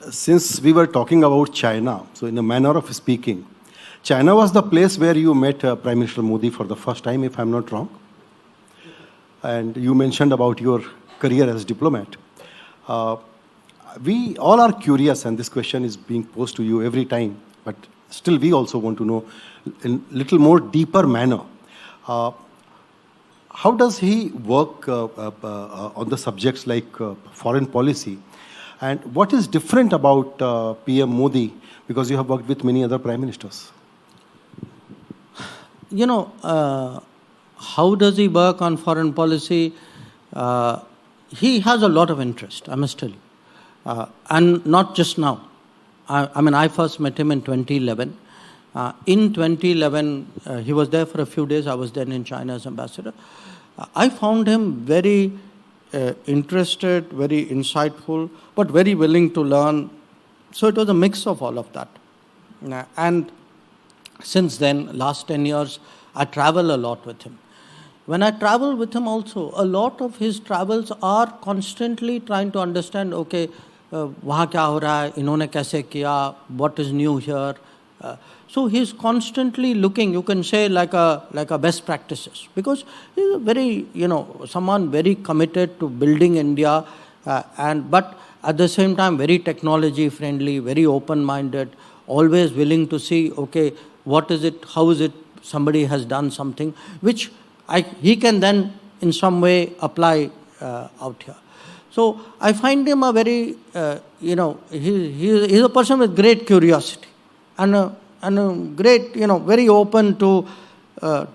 since we were talking about China, so in a manner of speaking, China was the place where you met Prime Minister Modi for the first time, if I'm not wrong. And you mentioned about your career as a diplomat. We all are curious, and this question is being posed to you every time, but still we also want to know in a little more deeper manner. How does he work on the subjects like foreign policy? And what is different about PM Modi, because you have worked with many other prime ministers? You know, how does he work on foreign policy? He has a lot of interest, I must tell you. And not just now. I mean, I first met him in 2011. In 2011, he was there for a few days. I was then in China as ambassador. I found him very interested, very insightful, but very willing to learn. So it was a mix of all of that. And since then, last 10 years, I travel a lot with him. When I travel with him also, a lot of his travels are constantly trying to understand, okay, वहाँ क्या हो रहा है, इन्होंने कैसे किया, what is new here. So he's constantly looking, you can say like a best practices, because he's a very, someone very committed to building India, but at the same time very technology friendly, very open-minded, always willing to see, okay, what is it, how is it, somebody has done something, which he can then in some way apply out here. So I find him a very, he's a person with great curiosity and a great, very open to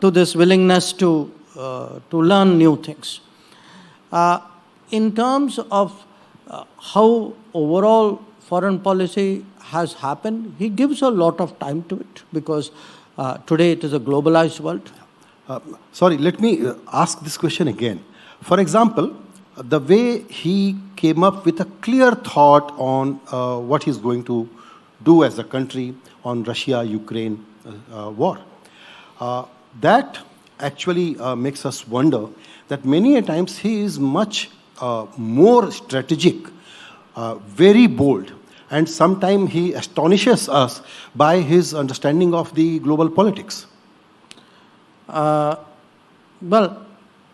this willingness to learn new things. In terms of how overall foreign policy has happened, he gives a lot of time to it, because today it is a globalized world. Sorry, let me ask this question again. For example, the way he came up with a clear thought on what he's going to do as a country on Russia-Ukraine war, that actually makes us wonder that many a times he is much more strategic, very bold, and sometimes he astonishes us by his understanding of the global politics. Well,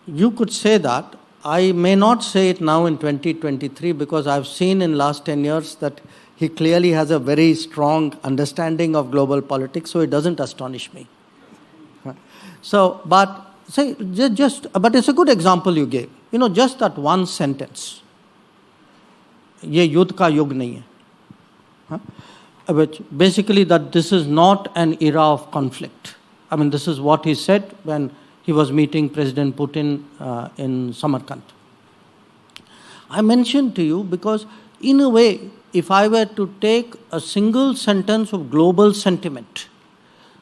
you could say that. I may not say it now in 2023, because I've seen in last 10 years that he clearly has a very strong understanding of global politics, so it doesn't astonish me. So, but it's a good example you gave. Just that one sentence. ये युद्ध का युग नहीं है. Which basically that this is not an era of conflict. I mean, this is what he said when he was meeting President Putin in Samarkand. I mentioned to you because, in a way, if I were to take a single sentence of global sentiment,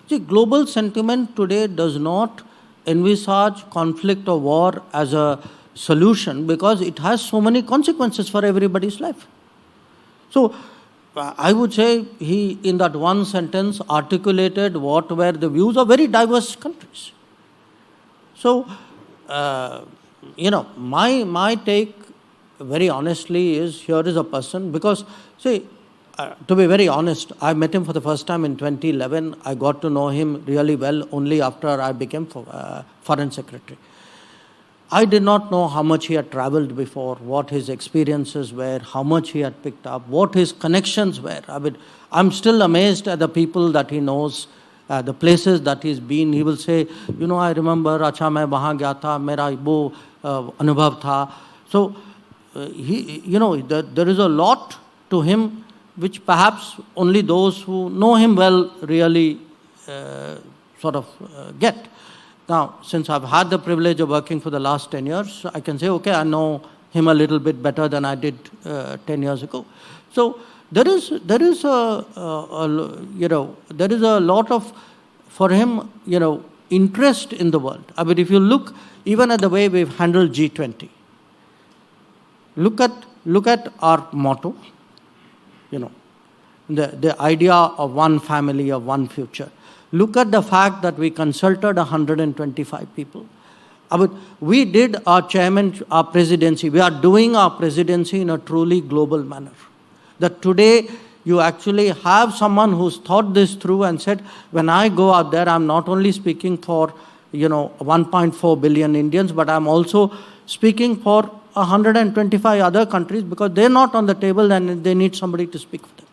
see, global sentiment today does not envisage conflict or war as a solution, because it has so many consequences for everybody's life. So, I would say he, in that one sentence, articulated what were the views of very diverse countries. So, my take, very honestly, is here is a person, because, see, to be very honest, I met him for the first time in 2011. I got to know him really well only after I became Foreign Secretary. I did not know how much he had traveled before, what his experiences were, how much he had picked up, what his connections were. I mean, I'm still amazed at the people that he knows, the places that he's been. He will say, I remember, acha main wahan gaya tha, mera wo anubhav tha. So, there is a lot to him which perhaps only those who know him well really get. Now, since I've had the privilege of working for the last 10 years, I can say, okay, I know him a little bit better than I did 10 years ago. So there is a lot of, for him, interest in the world. I mean, if you look even at the way we've handled G20, look at our motto, the idea of one family, of one future. Look at the fact that we consulted 125 people. I mean, we did our presidency. We are doing our presidency in a truly global manner. that today you actually have someone who's thought this through and said, when I go out there, I'm not only speaking for 1.4 billion Indians, but I'm also speaking for 125 other countries, because they're not on the table and they need somebody to speak for them.